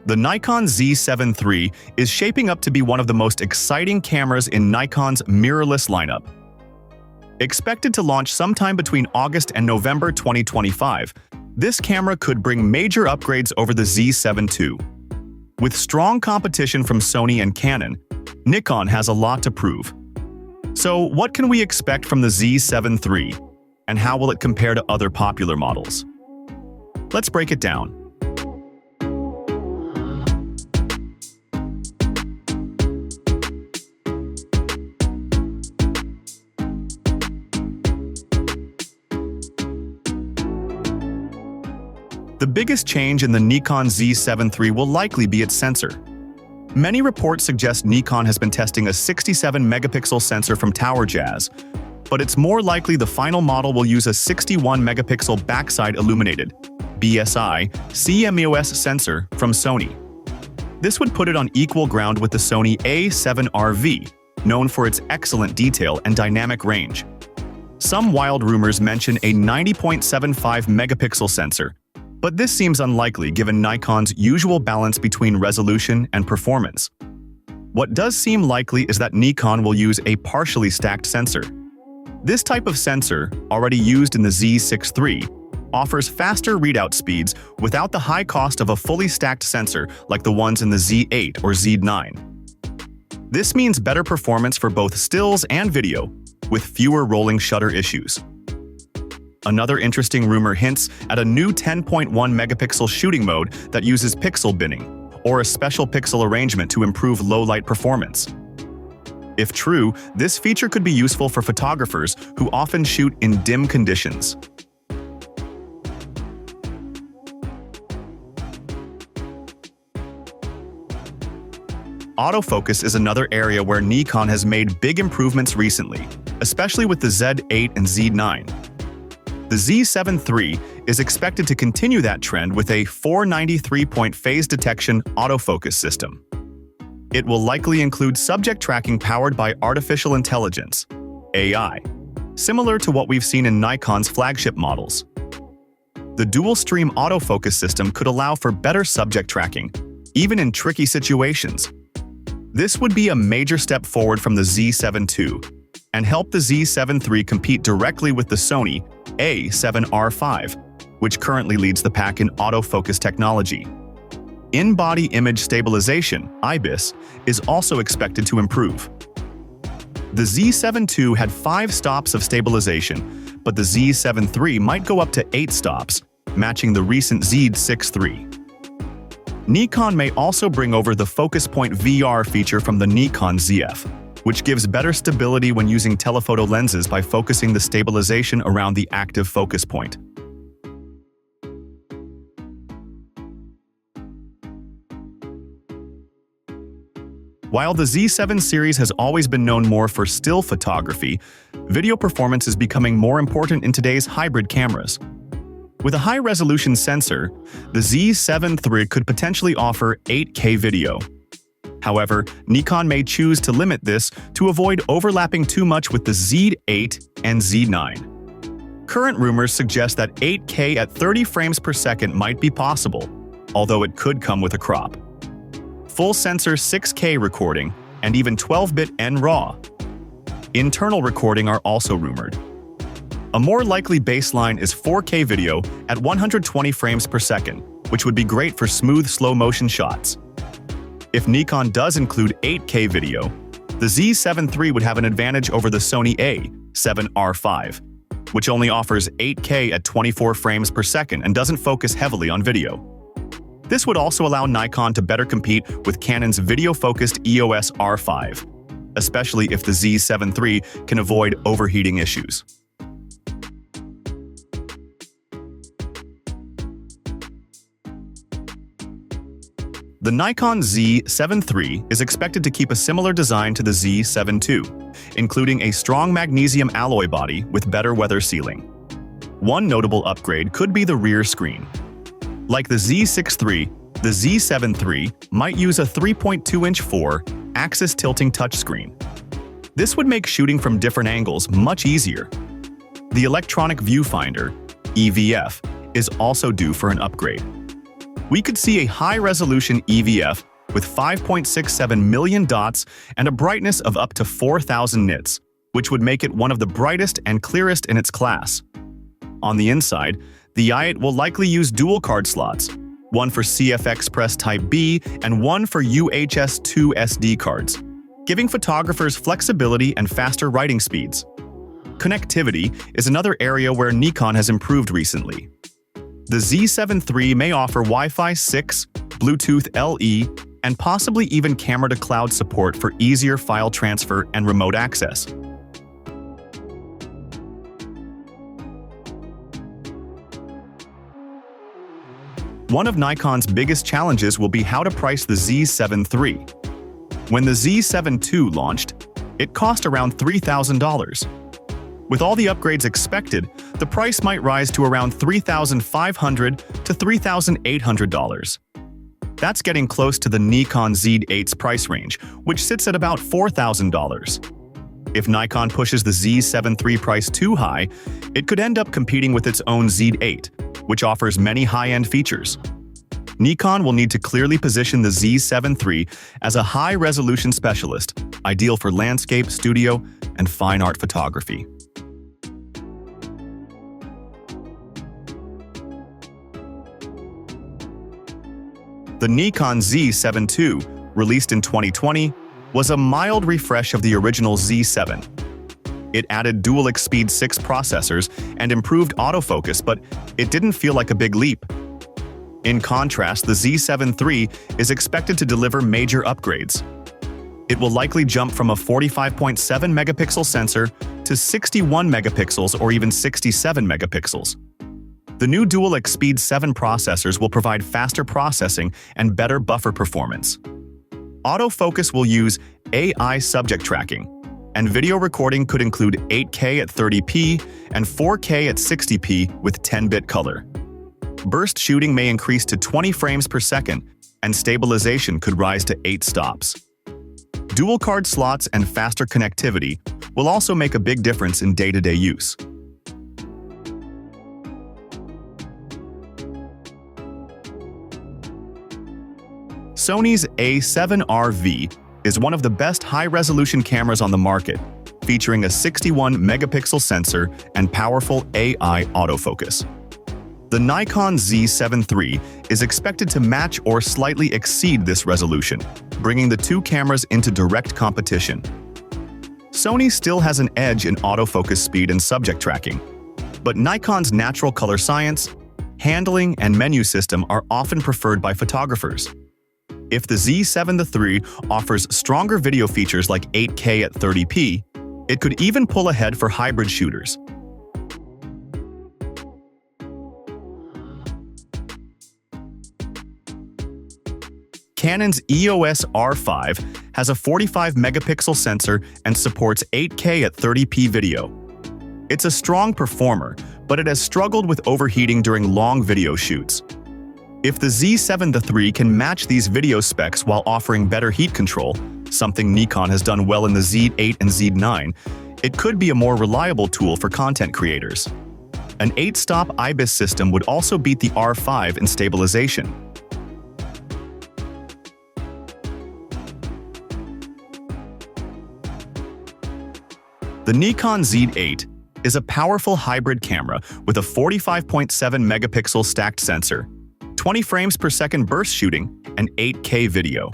The Nikon Z7 III is shaping up to be one of the most exciting cameras in Nikon's mirrorless lineup. Expected to launch sometime between August and November 2025, this camera could bring major upgrades over the Z7 II. With strong competition from Sony and Canon, Nikon has a lot to prove. So what can we expect from the Z7 III, and how will it compare to other popular models? Let's break it down. The biggest change in the Nikon Z7 III will likely be its sensor. Many reports suggest Nikon has been testing a 67-megapixel sensor from Tower Jazz, but it's more likely the final model will use a 61-megapixel backside illuminated BSI CMOS sensor from Sony. This would put it on equal ground with the Sony A7RV, known for its excellent detail and dynamic range. Some wild rumors mention a 90.75-megapixel sensor, but this seems unlikely given Nikon's usual balance between resolution and performance. What does seem likely is that Nikon will use a partially stacked sensor. This type of sensor, already used in the Z6 III, offers faster readout speeds without the high cost of a fully stacked sensor like the ones in the Z8 or Z9. This means better performance for both stills and video, with fewer rolling shutter issues. Another interesting rumor hints at a new 10.1-megapixel shooting mode that uses pixel binning, or a special pixel arrangement to improve low-light performance. If true, this feature could be useful for photographers who often shoot in dim conditions. Autofocus is another area where Nikon has made big improvements recently, especially with the Z8 and Z9. The Z7 III is expected to continue that trend with a 493-point phase detection autofocus system. It will likely include subject tracking powered by artificial intelligence, AI, similar to what we've seen in Nikon's flagship models. The dual-stream autofocus system could allow for better subject tracking, even in tricky situations. This would be a major step forward from the Z7 II, and help the Z7 III compete directly with the Sony A7R V, which currently leads the pack in autofocus technology. In-body image stabilization, IBIS, is also expected to improve. The Z7 II had 5 stops of stabilization, but the Z7 III might go up to 8 stops, matching the recent Z6 III. Nikon may also bring over the Focus Point VR feature from the Nikon ZF, which gives better stability when using telephoto lenses by focusing the stabilization around the active focus point. While the Z7 series has always been known more for still photography, video performance is becoming more important in today's hybrid cameras. With a high-resolution sensor, the Z7 III could potentially offer 8K video. However, Nikon may choose to limit this to avoid overlapping too much with the Z8 and Z9. Current rumors suggest that 8K at 30 frames per second might be possible, although it could come with a crop. Full sensor 6K recording, and even 12-bit NRAW. Internal recording are also rumored. A more likely baseline is 4K video at 120 frames per second, which would be great for smooth slow-motion shots. If Nikon does include 8K video, the Z7 III would have an advantage over the Sony A7R V, which only offers 8K at 24 frames per second and doesn't focus heavily on video. This would also allow Nikon to better compete with Canon's video-focused EOS R5, especially if the Z7 III can avoid overheating issues. The Nikon Z7 III is expected to keep a similar design to the Z7 II, including a strong magnesium alloy body with better weather sealing. One notable upgrade could be the rear screen. Like the Z6 III, the Z7 III might use a 3.2-inch 4-axis tilting touchscreen. This would make shooting from different angles much easier. The electronic viewfinder, EVF, is also due for an upgrade. we could see a high-resolution EVF with 5.67 million dots and a brightness of up to 4,000 nits, which would make it one of the brightest and clearest in its class. On the inside, the i8 will likely use dual card slots, one for CF Express Type B and one for UHS-2 SD cards, giving photographers flexibility and faster writing speeds. Connectivity is another area where Nikon has improved recently. The Z7 III may offer Wi-Fi 6, Bluetooth LE, and possibly even camera-to-cloud support for easier file transfer and remote access. One of Nikon's biggest challenges will be how to price the Z7 III. When the Z7 II launched, it cost around $3,000. With all the upgrades expected, the price might rise to around $3,500 to $3,800. That's getting close to the Nikon Z8's price range, which sits at about $4,000. If Nikon pushes the Z7 III price too high, it could end up competing with its own Z8, which offers many high-end features. Nikon will need to clearly position the Z7 III as a high-resolution specialist, ideal for landscape, studio, and fine art photography. The Nikon Z7 II, released in 2020, was a mild refresh of the original Z7. It added dual Speed 6 processors and improved autofocus, but it didn't feel like a big leap. In contrast, the Z7 III is expected to deliver major upgrades. It will likely jump from a 45.7 megapixel sensor to 61 megapixels or even 67 megapixels. The new dual Speed 7 processors will provide faster processing and better buffer performance. Autofocus will use AI subject tracking, and video recording could include 8K at 30p and 4K at 60p with 10-bit color. Burst shooting may increase to 20 frames per second, and stabilization could rise to 8 stops. Dual card slots and faster connectivity will also make a big difference in day-to-day use. Sony's A7RV is one of the best high-resolution cameras on the market, featuring a 61-megapixel sensor and powerful AI autofocus. The Nikon Z7 III is expected to match or slightly exceed this resolution, bringing the two cameras into direct competition. Sony still has an edge in autofocus speed and subject tracking, but Nikon's natural color science, handling, and menu system are often preferred by photographers. If the Z7 III offers stronger video features like 8K at 30p, it could even pull ahead for hybrid shooters. Canon's EOS R5 has a 45-megapixel sensor and supports 8K at 30p video. It's a strong performer, but it has struggled with overheating during long video shoots. If the Z7 III can match these video specs while offering better heat control, something Nikon has done well in the Z8 and Z9, it could be a more reliable tool for content creators. An 8-stop IBIS system would also beat the R5 in stabilization. The Nikon Z8 is a powerful hybrid camera with a 45.7 megapixel stacked sensor, 20 frames per second burst shooting, and 8K video.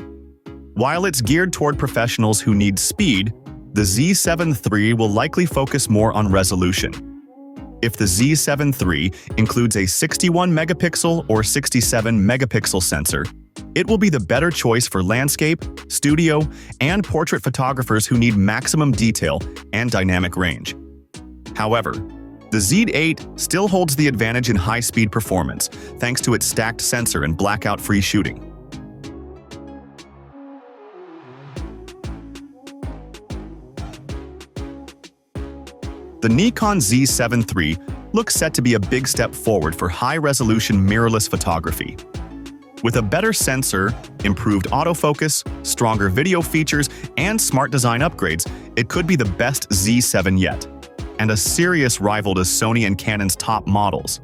While it's geared toward professionals who need speed, the Z7 III will likely focus more on resolution. If the Z7 III includes a 61 megapixel or 67 megapixel sensor, it will be the better choice for landscape, studio, and portrait photographers who need maximum detail and dynamic range. However, the Z8 still holds the advantage in high-speed performance thanks to its stacked sensor and blackout-free shooting. The Nikon Z7 III looks set to be a big step forward for high-resolution mirrorless photography. With a better sensor, improved autofocus, stronger video features, and smart design upgrades, it could be the best Z7 yet, and a serious rival to Sony and Canon's top models.